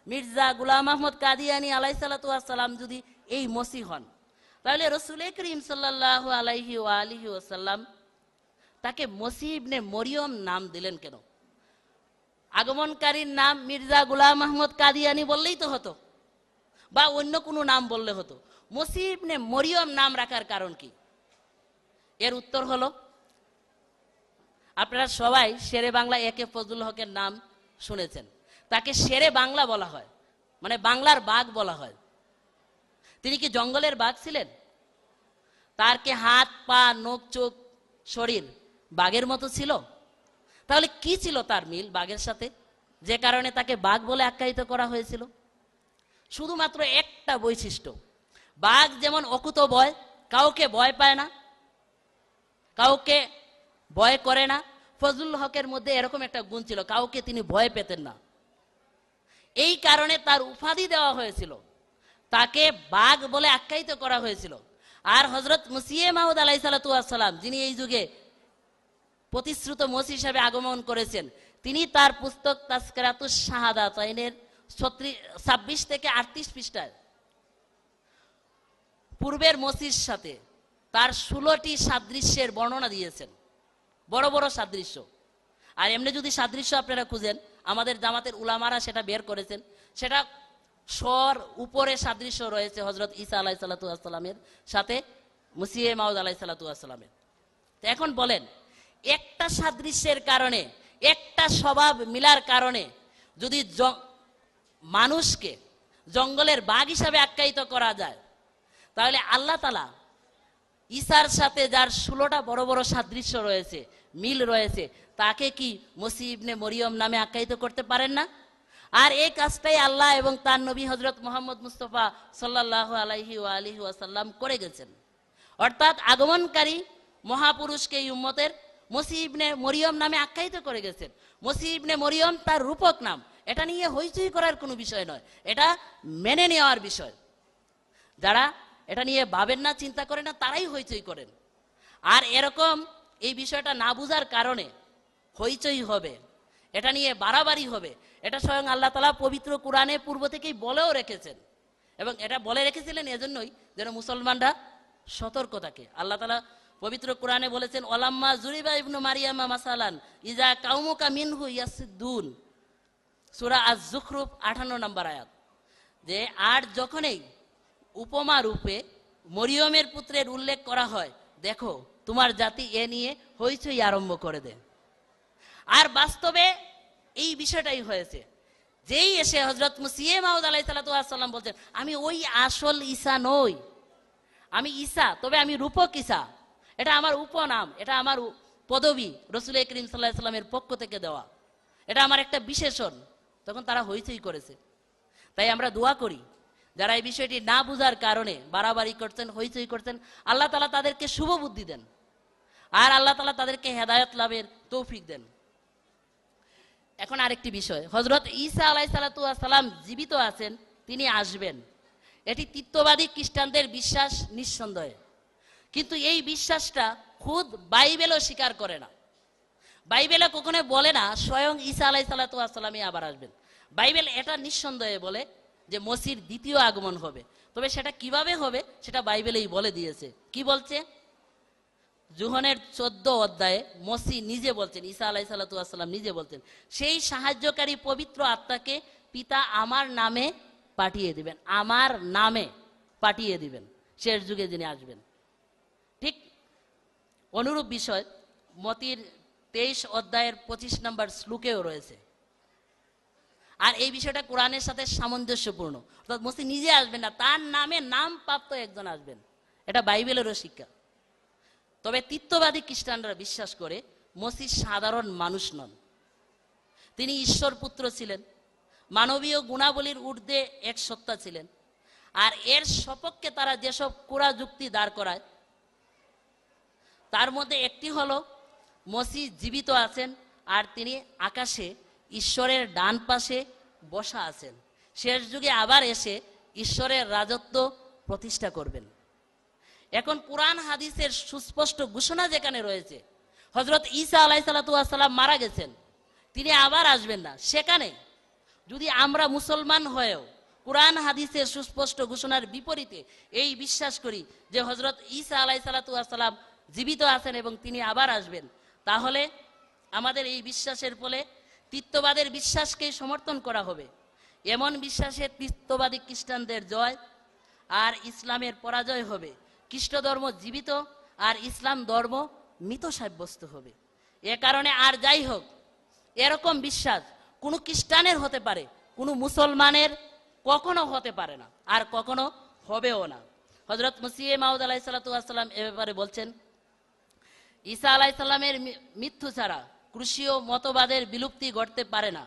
S2: মির্জা গোলাম আহমদ কাদিয়ানী আলাইহিসসালাতু ওয়াসসালাম যদি এই মসি হন, তাহলে রাসূল করিম সাল্লাল্লাহু আলাইহি ওয়া আলিহি ওয়াসাল্লাম তাকে মসি ইবনে মরিয়ম নাম দিলেন কেন? আগমনকারীর নাম মির্জা গোলাম আহমদ কাদিয়ানী বললেই তো হতো, বা অন্য কোনো নাম বললে হতো। মসি ইবনে মরিয়ম নাম রাখার কারণ কি? এর উত্তর হলো, আপনারা সবাই শেরে বাংলা একে ফজলুল হকের নাম শুনেছেন। তাকে শেরে বাংলা বলা হয়, মানে বাংলার বাঘ বলা হয়। তিনি কি জঙ্গলের বাঘ ছিলেন? তার কি হাত পা নখ চোখ শরীর বাঘের মতো ছিল? তাহলে কি ছিল তার মিল বাঘের সাথে, যে কারণে তাকে বাঘ বলে আখ্যায়িত করা হয়েছিল? শুধুমাত্র একটা বৈশিষ্ট্য, বাঘ যেমন অকুত ভয়, কাউকে ভয় পায় না, কাউকে ভয় করে না, ফজলুল হকের মধ্যে এরকম একটা গুণ ছিল, কাউকে তিনি ভয় পেতেন না। এই কারণে তার উপাধি দেওয়া হয়েছিল, তাকে বাঘ বলে আখ্যায়িত করা হয়েছিল। আর হযরত মসিহ মাউদ আলাইহিসসালাতু ওয়াসসালাম, যিনি এই যুগে প্রতিশ্রুত মসি হিসাবে আগমন করেছেন, তিনি তার পুস্তক তাজকিরাতুশ শাহাদাতাইনের 26 থেকে 38 পৃষ্ঠায় পূর্বের মসির সাথে তার 16টি সাদৃশ্যের বর্ণনা দিয়েছেন, বড় বড় সাদৃশ্য। আর এমনি যদি সাদৃশ্য আপনারা খুঁজেন, আমাদের জামাতের উলামারা সেটা বের করেছেন, সেটা স্বর উপরে সাদৃশ্য রয়েছে হযরত ঈসা আলাইহিসসালাতু ওয়াসসালামের সাথে মসিহ মাউদ আলাইহিসসালাতু ওয়াসসালামের। তো এখন বলেন, একটা সাদৃশ্যের কারণে, একটা স্বভাব মিলার কারণে যদি মানুষকে জঙ্গলের বাঘ হিসাবে আখ্যায়িত করা যায়, তাহলে আল্লাহ তাআলা ঈসার সাথে যার 16টা বড় বড় সাদৃশ্য রয়েছে, মিল রয়েছে, তাকে কি মসিহ ইবনে মরিয়ম নামে আখ্যায়িত করতে পারেন না? আর এই কাজটাই আল্লাহ এবং তার নবী হযরত মুহাম্মদ মুস্তাফা সাল্লাল্লাহু আলাইহি ওয়া আলিহি ওয়াসাল্লাম করে গেছেন। অর্থাৎ আগমনকারী মহাপুরুষকে এই উম্মতের মসিহ ইবনে মরিয়ম নামে আখ্যায়িত করে গেছেন। মসিহ ইবনে মরিয়ম তার রূপক নাম, এটা নিয়ে হইচই করার কোনো বিষয় নয়, এটা মেনে নেওয়ার বিষয়। যারা এটা নিয়ে ভাবেন না, চিন্তা করেন না, তারাই হইচই করেন। আর এরকম এই বিষয়টা না বুঝার কারণে হইচই হবে, এটা নিয়ে বাড়াবাড়ি হবে। এটা স্বয়ং আল্লাহ তাআলা পবিত্র কোরআনে পূর্ব থেকেই বলেও রেখেছেন, এবং এটা বলে রেখেছিলেন এজন্যই যেন মুসলমানরা সতর্ক থাকে। আল্লাহ তাআলা পবিত্র কোরআনে বলেছেন, ওয়ালাম্মা জুরিবা ইবনু মারিয়ামা মাসালান ইজা কাউমুকা মিনহু ইয়াসিদুন, সূরা আজ-জুখরুফ 58 নম্বর আয়াত। যে আর যখনই উপমা রূপে মরিয়মের পুত্রের উল্লেখ করা হয়, দেখো তোমার জাতি এ নিয়ে হইচই আরম্ভ করে দেয়। আর বাস্তবে এই বিষয়টাই হয়েছে। যেই এসে হযরত মসিহ মাউদ আলাইহিসসালাতু ওয়াসসালাম বলছেন, আমি ওই আসল ঈসা নই, আমি ঈসা, তবে আমি রূপক ঈসা, এটা আমার উপনাম, এটা আমার পদবী, রাসূল করিম সাল্লাল্লাহু আলাইহি সাল্লামের পক্ষ থেকে দেওয়া, এটা আমার একটা বিশেষণ। তখন তারা হইচই করেছে। তাই আমরা দোয়া করি, যারা এই বিষয়টি না বুঝার কারণে বাড়াবাড়ি করছেন, হইচই করছেন, আল্লাহ তাআলা তাদেরকে শুভ বুদ্ধি দেন, আর আল্লাহ তাআলা তাদেরকে হেদায়েত লাভের তৌফিক দেন। এখন আরেকটি বিষয়, হযরত ঈসা আলাইহিসসালাতু ওয়াসসালাম জীবিত আছেন, তিনি আসবেন, এটি তিত্ববাদী খ্রিস্টানদের বিশ্বাস নিঃসন্দেহে। কিন্তু এই বিশ্বাসটা খুদ বাইবেলও স্বীকার করে না। বাইবেলে কখনো বলে না স্বয়ং ঈসা আলাইহিসসালাতু ওয়াসসালামই আবার আসবেন। বাইবেল এটা নিঃসন্দেহে বলে যে মসির দ্বিতীয় আগমন হবে, তবে সেটা কিভাবে হবে সেটা বাইবেলেই বলে দিয়েছে। কি বলছে? জুহনের 14 অধ্যায়ে মসি নিজে বলছেন, ঈসা আলাইহিসসালাতু ওয়াসসালাম নিজে বলছেন, সেই সাহায্যকারী পবিত্র আত্মাকে পিতা আমার নামে পাঠিয়ে দিবেন, আমার নামে পাঠিয়ে দিবেন, শেষ যুগে যিনি আসবেন। ঠিক অনুরূপ বিষয় মতির 23 অধ্যায়ের 25 নম্বর শ্লোকেও রয়েছে। আর এই বিষয়টা কোরআনের সাথে সামঞ্জস্যপূর্ণ, অর্থাৎ মসি নিজে আসবেন না, তার নামে নাম প্রাপ্ত একজন আসবেন। এটা বাইবেলেরও শিক্ষা। তবে তিত্ববাদী খ্রিস্টানরা বিশ্বাস করে মসি সাধারণ মানুষ নন, তিনি ঈশ্বর পুত্র ছিলেন, মানবীয় গুণাবলীর ঊর্ধ্বে এক সত্তা ছিলেন। আর এর সপক্ষে তারা যেসব কুড়া যুক্তি দাঁড় করায় তার মধ্যে একটি হলো মসি জীবিত আছেন আর তিনি আকাশে ঈশ্বরের ডান পাশে বসা আছেন, শেষ যুগে আবার এসে ঈশ্বরের রাজত্ব প্রতিষ্ঠা করবেন। এখন কুরআন হাদিসের সুস্পষ্ট ঘোষণা যেখানে রয়েছে হযরত ঈসা আলাইহিসসালাতু ওয়াসসালাম মারা গেছেন, তিনি আবার আসবেন না, সেখানে যদি আমরা মুসলমান হয়েও কুরআন হাদিসের সুস্পষ্ট ঘোষণার বিপরীতে এই বিশ্বাস করি যে হযরত ঈসা আলাইহিসসালাতু ওয়াসসালাম জীবিত আছেন এবং তিনি আবার আসবেন, তাহলে আমাদের এই বিশ্বাসের ফলে তিত্ববাদের বিশ্বাসকেই সমর্থন করা হবে। এমন বিশ্বাসে তিত্ববাদী খ্রিস্টানদের জয় আর ইসলামের পরাজয় হবে। খ্রিস্ট ধর্ম জীবিত আর ইসলাম ধর্ম মৃত সাব্যস্ত হবে। এ কারণে আর যাই হোক, এরকম বিশ্বাস কোনো খ্রিস্টানের হতে পারে, কোনো মুসলমানের কখনো হতে পারে না, আর কখনো হবেও না। হযরত মসিহ মাউদ আলাইহিসসালাতু ওয়াসসালাম এ ব্যাপারে বলছেন, ঈসা আলাইহিসসালামের মৃত্যু ছাড়া ক্রুশীয় মতবাদের বিলুপ্তি ঘটতে পারে না।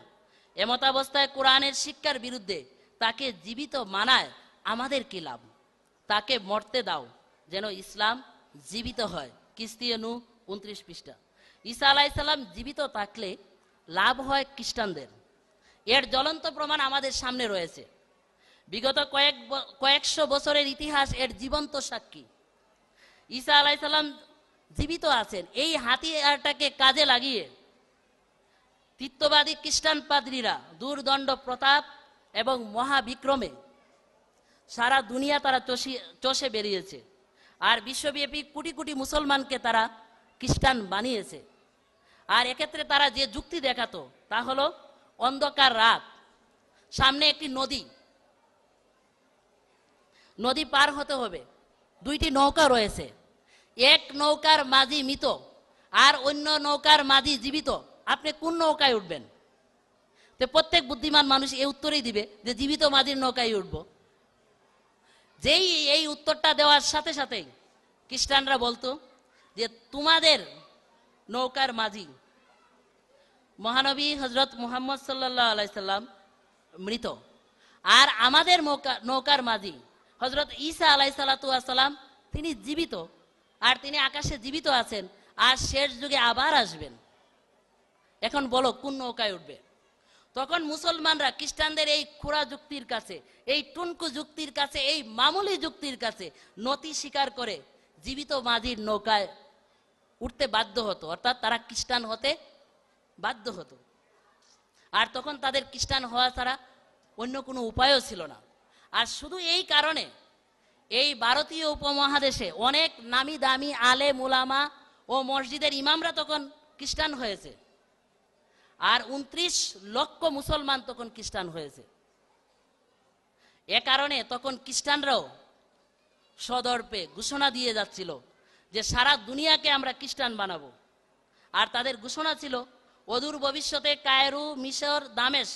S2: এমতাবস্থায় কোরআনের শিক্ষার বিরুদ্ধে তাকে জীবিত মানায় আমাদের কি লাভ? তাকে মরতে দাও যেন ইসলাম জীবিত হয়। কিস্তিয়ে নূহ 29 পৃষ্ঠা। ঈসা আলাইহিসসালাম জীবিত থাকলে লাভ হয় খ্রিস্টানদের। এর জ্বলন্ত প্রমাণ আমাদের সামনে রয়েছে। বিগত কয়েকশো বছরের ইতিহাস এর জীবন্ত সাক্ষী। ঈসা আলাইহিসসালাম জীবিত আছেন, এই হাতিয়ারটাকে কাজে লাগিয়ে তিত্ববাদী খ্রিস্টান পাদ্রীরা দুর্দণ্ড প্রতাপ এবং মহাবিক্রমে সারা দুনিয়া তারা চষে বেরিয়েছে, আর বিশ্বব্যাপী কোটি কোটি মুসলমানকে তারা খ্রিস্টান বানিয়েছে। আর এক্ষেত্রে তারা যে যুক্তি দেখাতো তা হলো অন্ধকার রাত, সামনে একটি নদী পার হতে হবে, দুইটি নৌকা রয়েছে, এক নৌকার মাঝি মৃত আর অন্য নৌকার মাঝি জীবিত, আপনি কোন নৌকায় উঠবেন? তো প্রত্যেক বুদ্ধিমান মানুষ এই উত্তরই দিবে যে জীবিত মাঝির নৌকায় উঠবো। যেই এই উত্তরটা দেওয়ার সাথে সাথেই খ্রিস্টানরা বলতো যে তোমাদের নৌকার মাঝি মহানবী হযরত মুহাম্মদ সাল্লাল্লাহু আলাইহি সাল্লাম মৃত, আর আমাদের নৌকার মাঝি হযরত ঈসা আলাইহিসসালাতু ওয়াসসালাম তিনি জীবিত, আর তিনি আকাশে জীবিত আছেন আর শেষ যুগে আবার আসবেন। এখন বলো কোন নৌকায় উঠবে? তখন মুসলমানরা খ্রিস্টানদের এই খুরা যুক্তির কাছে, এই টুনকু যুক্তির কাছে, এই মামুলি যুক্তির কাছে নতি স্বীকার করে জীবিত মাঝির নৌকায় উঠতে বাধ্য হতো, অর্থাৎ তারা খ্রিস্টান হতে বাধ্য হতো। আর তখন তাদের খ্রিস্টান হওয়া ছাড়া অন্য কোনো উপায়ও ছিল না। আর শুধু এই কারণে এই ভারতীয় উপমহাদেশে অনেক নামি দামি আলেম উলামা ও মসজিদের ইমামরা তখন খ্রিস্টান হয়েছে, আর 29 লক্ষ মুসলমান তখন খ্রিস্টান হয়েছে। এ কারণে তখন খ্রিস্টানরাও সদর্পে ঘোষণা দিয়ে যাচ্ছিল যে সারা দুনিয়াকে আমরা খ্রিস্টান বানাবো। আর তাদের ঘোষণা ছিল অদূর ভবিষ্যতে কায়রো, মিশর, দামেশ,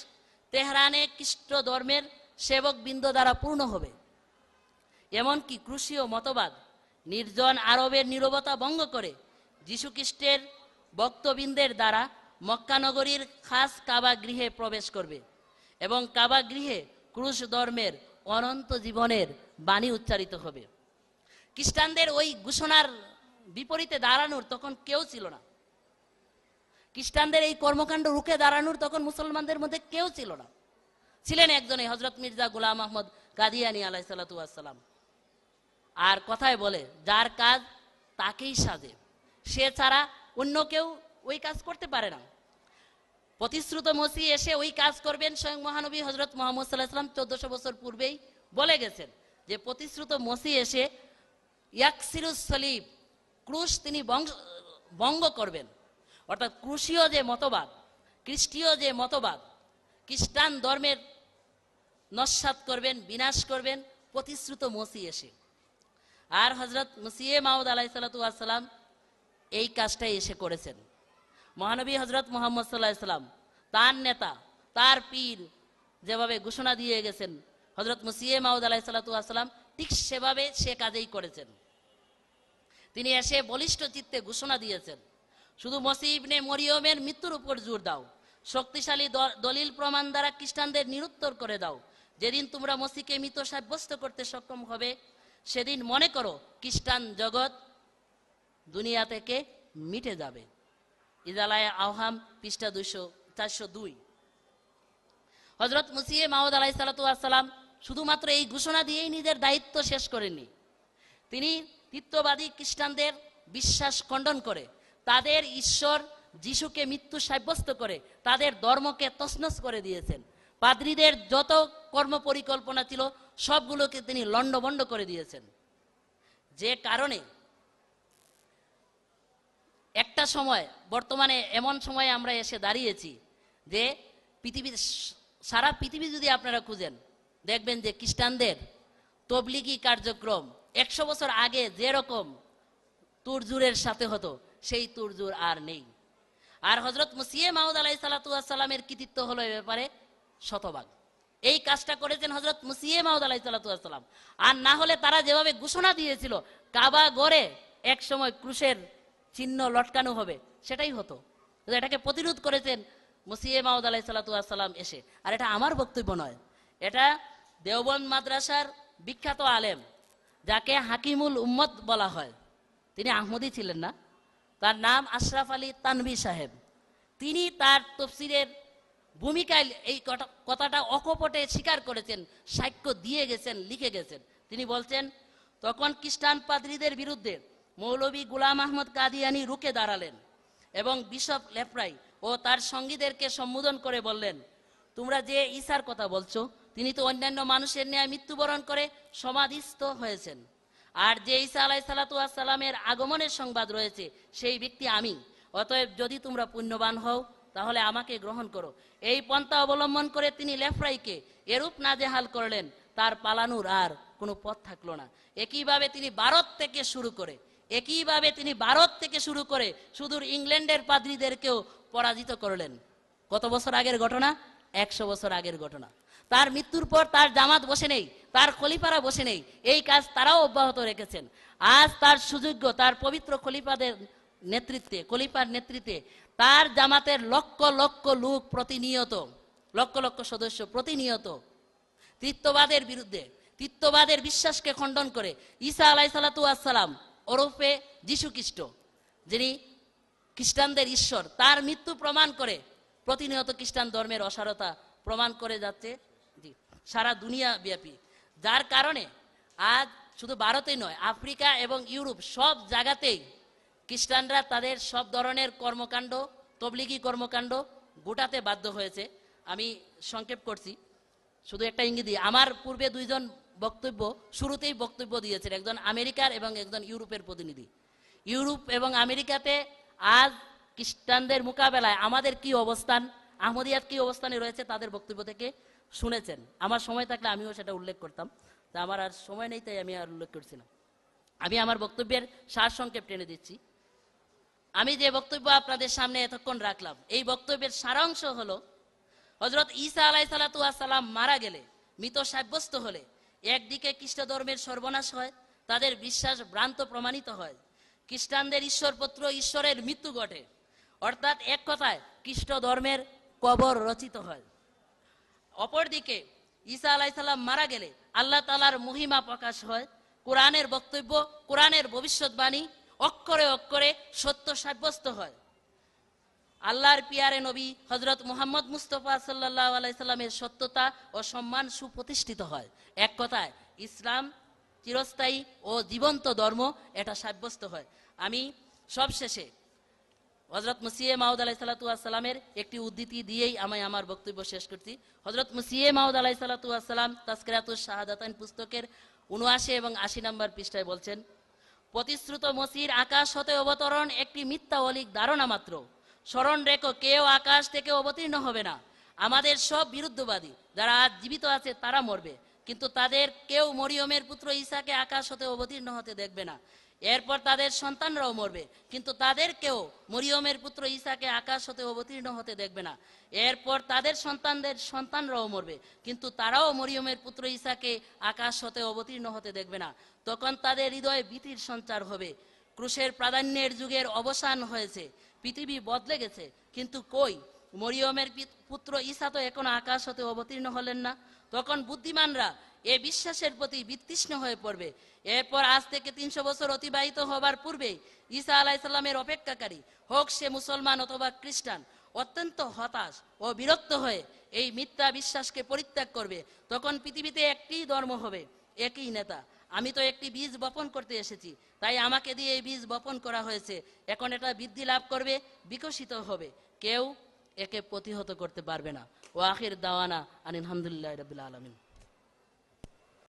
S2: তেহরানে খ্রিস্ট ধর্মের সেবক বৃন্দ দ্বারা পূর্ণ হবে। এমনকি ক্রুশীয় মতবাদ নির্জন আরবের নীরবতা ভঙ্গ করে যীশু খ্রিস্টের ভক্তবৃন্দের দ্বারা মক্কা নগরীর খাস কাবা গৃহে প্রবেশ করবে এবং কাবা গৃহে ক্রুশ ধর্মের অনন্ত জীবনের বাণী উচ্চারিত হবে। খ্রিস্টানদের ওই ঘোষণার বিপরীতে দাঁড়ানোর তখন কেউ ছিল না। খ্রিস্টানদের এই কর্মকাণ্ড রুখে দাঁড়ানোর তখন মুসলমানদের মধ্যে কেউ ছিল না। ছিলেন একজনই, হযরত মির্জা গোলাম আহমদ কাদিয়ানী আলাইহিসসালাতু ওয়াসসালাম। আর কথায় বলে যার কাজ তাকেই সাজে, সে ছাড়া অন্য কেউ ওই কাজ করতে পারে না। প্রতিশ্রুত মসিহ এসে ওই কাজ করবেন স্বয়ং মহানবী হযরত মুহাম্মদ সাল্লাল্লাহু আলাইহি ওয়াসাল্লাম 1400 বছর পূর্বেই বলে গেছেন যে প্রতিশ্রুত মসিহ এসে ইয়াকসিরুস সলিব, ক্রুশ তিনি ভঙ্গ করবেন। অর্থাৎ ক্রুশীয় যে মতবাদ, খ্রিস্টীয় যে মতবাদ, খ্রিস্টান ধর্মের নস্যাৎ করবেন, বিনাশ করবেন প্রতিশ্রুত মসি এসে। আর হজরত মসিহে মাউদ আলাইহিসসালাম এই কাজটাই এসে করেছেন। মহানবী হজরত মুহাম্মদ সাল্লাল্লাহু আলাইহি সাল্লাম তার নেতা, তার পীর যেভাবে ঘোষণা দিয়ে গেছেন, হজরত মসিহে মাউদ আলাইহিসসালাম ঠিক সেভাবে সে কাজেই করেছেন। তিনি এসে বলিষ্ঠ চিত্তে ঘোষণা দিয়েছেন, শুধু মসিহ ইবনে মরিয়মের মৃত্যুর উপর জোর দাও, শক্তিশালী দলিল প্রমাণ দ্বারা খ্রিস্টানদের নিরুত্তর করে দাও। যেদিন তোমরা মসিহকে মৃত সাব্যস্ত করতে সক্ষম হবে, সেদিন মনে করো খ্রিস্টান জগৎ দুনিয়া থেকে মিটে যাবে। ইজালায় আওহাম পৃষ্ঠা 402। হজরত মসিহে মাউদ আলাইহিসসালাম শুধুমাত্র এই ঘোষণা দিয়েই নিজের দায়িত্ব শেষ করেননি। তিনি তৃতীয়বাদী খ্রিস্টানদের বিশ্বাস খণ্ডন করে, তাদের ঈশ্বর যিশুকে মৃত্যু সাব্যস্ত করে, তাদের ধর্মকে তছনছ করে দিয়েছেন। পাদ্রীদের যত কর্ম পরিকল্পনা ছিল সবগুলোকে তিনি লণ্ডভণ্ড করে দিয়েছেন। যে কারণে একটা সময়, বর্তমানে এমন সময়ে আমরা এসে দাঁড়িয়েছি যে পৃথিবীর সারা পৃথিবী যদি আপনারা খুঁজেন, দেখবেন যে খ্রিস্টানদের তবলিগি কার্যক্রম 100 বছর আগে যেরকম তুরজুরের সাথে হতো, সেই তুরজুর আর নেই। আর হজরত মসিহে মাউদ আলাইহিসসালামের কৃতিত্ব হলো এ ব্যাপারে শতভাগ। এই কাজটা করেছেন হজরত মসিহে মাউদ আলাইহিসসালাম। আর না হলে তারা যেভাবে ঘোষণা দিয়েছিল কাবা গড়ে এক সময় ক্রুশের চিহ্ন লটকানো হবে, সেটাই হতো। এটাকে প্রতিরোধ করেছেন মসিহে মাউদ আলাইহিসসালাম এসে। আর এটা আমার বক্তব্য নয়, এটা দেওবন্দ মাদ্রাসার বিখ্যাত আলেম, যাকে হাকিমুল উম্মত বলা হয়, তিনি আহমদি ছিলেন না, তার নাম আশরাফ আলী তানভী সাহেব। তিনি তার তফসিরের ভূমিকায় এই কথাটা অকপটে স্বীকার করেছেন, সাক্ষ্য দিয়ে গেছেন, লিখে গেছেন। তিনি বলছেন, তখন খ্রিস্টান পাদ্রীদের বিরুদ্ধে মৌলভী গুলাম আহমদ কাদিয়ানি রুখে দাঁড়ালেন এবং বিশপ লেপ্রাই ও তার সঙ্গীদেরকে সম্বোধন করে বললেন, তোমরা যে ঈসার কথা বলছো, তিনি তো অন্যান্য মানুষের ন্যায় মৃত্যুবরণ করে সমাধিস্থ হয়েছেন। আর যে ঈসা আলাইহিসসালামের আগমনের সংবাদ রয়েছে, সেই ব্যক্তি আমি। অতএব যদি তোমরা পুণ্যবান হও, তাহলে আমাকে গ্রহণ করো। এই পন্থা অবলম্বন করে তিনি লেফরাইকে এরূপ নাজেহাল করলেন, তার পালানোর আর কোনো পথ থাকলো না। একইভাবে তিনি ভারত থেকে শুরু করে সুদূর ইংল্যান্ডের পাদ্রীদেরকেও পরাজিত করলেন। কত বছর আগের ঘটনা? 100 বছর আগের ঘটনা। তার মৃত্যুর পর তার জামাত বসে নেই, তার খলিফারা বসে নেই, এই কাজ তারাও অব্যাহত রেখেছেন। আজ তার সুযোগ্য, তার পবিত্র খলিফার নেতৃত্বে তার জামাতের লক্ষ লক্ষ লোক প্রতিনিয়ত, লক্ষ লক্ষ সদস্য প্রতিনিয়ত তৃতীয়বাদের বিরুদ্ধে, তৃতীয়বাদের বিশ্বাসকে খণ্ডন করে ঈসা আলাইহিসসালাম ওরফে যিশু খ্রিস্ট, যিনি খ্রিস্টানদের ঈশ্বর, তার মৃত্যু প্রমাণ করে প্রতিনিয়ত খ্রিস্টান ধর্মের অসারতা প্রমাণ করে যাচ্ছে সারা দুনিয়া ব্যাপী। যার কারণে আজ শুধু ভারতেই নয়, আফ্রিকা এবং ইউরোপ সব জায়গাতেই খ্রিস্টানরা তাদের সব ধরনের কর্মকাণ্ড, তবলিগি কর্মকাণ্ড গোটাতে বাধ্য হয়েছে। আমি সংক্ষেপ করছি, শুধু একটা ইঙ্গিত দিই। আমার পূর্বে দুইজন শুরুতেই বক্তব্য দিয়েছেন, একজন আমেরিকার এবং একজন ইউরোপের প্রতিনিধি। ইউরোপ এবং আমেরিকাতে আজ খ্রিস্টানদের মোকাবেলায় আমাদের কি অবস্থান, আহমদিয়াত কি অবস্থানে রয়েছে, তাদের বক্তব্য থেকে শুনেছেন। আমার সময় থাকলে আমিও সেটা উল্লেখ করতাম, তা আমার আর সময় নেই, তাই আমি আর উল্লেখ করছি না। আমি আমার বক্তব্যের সারসংক্ষেপ টেনে দিচ্ছি। আমি যে বক্তব্য আপনাদের সামনে এতক্ষণ রাখলাম, এই বক্তব্যের সারাংশ হলো, হযরত ঈসা আলাইহিসসালাম মারা গেলে, মৃত সাব্যস্ত হলে একদিকে খ্রিস্ট ধর্মের সর্বনাশ হয়, তাদের বিশ্বাস ভ্রান্ত প্রমাণিত হয়, খ্রিস্টানদের ঈশ্বরপুত্র ঈশ্বরের মৃত্যু ঘটে, অর্থাৎ এক কথায় খ্রিস্ট ধর্মের কবর রচিত হয়। অপরদিকে ঈসা আলাইহিসসালাম মারা গেলে আল্লাহ তাআলার মহিমা প্রকাশ হয়, কোরআনের বক্তব্য, কোরআনের ভবিষ্যৎবাণী অক্ষরে অক্ষরে সত্য সাব্যস্ত হয়। আল্লাহর পিয়ারে নবী হযরত মুহাম্মদ মুস্তাফা সাল্লাল্লাহু আলাইহি সাল্লামের সত্যতা ও সম্মান সুপ্রতিষ্ঠিত হয়। এক কথায় ইসলাম চিরস্থায়ী ও জীবন্ত ধর্ম, এটা সাব্যস্ত হয়। আমি সবশেষে হযরত মসিহে মাউদ আলাইহিসসালামের একটি উদ্ধৃতি দিয়েই আমি আমার বক্তব্য শেষ করছি। হযরত মসিহে মাউদ আলাইহিসসালাম তাজকিরাতুশ শাহাদাতাইন পুস্তকের 79 এবং 80 নম্বর পৃষ্ঠায় বলছেন, প্রতিশ্রুত মসির আকাশ হতে অবতরণ একটি মিথ্যা অলিক ধারণা মাত্র। স্মরণ রেখো, কেউ আকাশ থেকে অবতীর্ণ হবে না। আমাদের সব বিরুদ্ধবাদী যারা আজ জীবিত আছে তারা মরবে, কিন্তু তাদের কেউ মরিয়মের পুত্র ঈসাকে আকাশ হতে অবতীর্ণ হতে দেখবে না। এরপর তাদের সন্তানরাও মরবে, কিন্তু তাদের কেউ মরিয়মের পুত্র ঈসাকে আকাশ হতে অবতীর্ণ হতে দেখবে না। এরপর তাদের সন্তানদের সন্তানরাও মরবে, কিন্তু তারাও মরিয়মের পুত্র ঈসাকে আকাশ হতে অবতীর্ণ হতে দেখবে না। তখন তাদের হৃদয়ে ভীতির সঞ্চার হবে। ক্রুশের প্রাধান্যের যুগের অবসান হয়েছে, পৃথিবী বদলে গেছে, কিন্তু কই, মরিয়মের পুত্র ঈসা তো এখনো আকাশ হতে অবতীর্ণ হলেন না। তখন বুদ্ধিমানরা এ বিশ্বাসের প্রতি বিতৃষ্ণ হয়ে পড়বে। এরপর আজ থেকে 300 বছর অতিবাহিত হবার পূর্বে ঈসা আলাইসাল্লামের অপেক্ষাকারী, হোক সে মুসলমান অথবা খ্রিস্টান, অত্যন্ত হতাশ ও বিরক্ত হয়ে এই মিথ্যা বিশ্বাসকে পরিত্যাগ করবে। তখন পৃথিবীতে একটি ধর্ম হবে, একই নেতা। আমি তো একটি বীজ বপন করতে এসেছি, তাই আমাকে দিয়ে এই বীজ বপন করা হয়েছে। এখন এটা বৃদ্ধি লাভ করবে, বিকশিত হবে, কেউ একে প্রতিহত করতে পারবে না। ও আখির দাওয়ানা আলহামদুলিল্লাহ রাব্বিল আলামিন।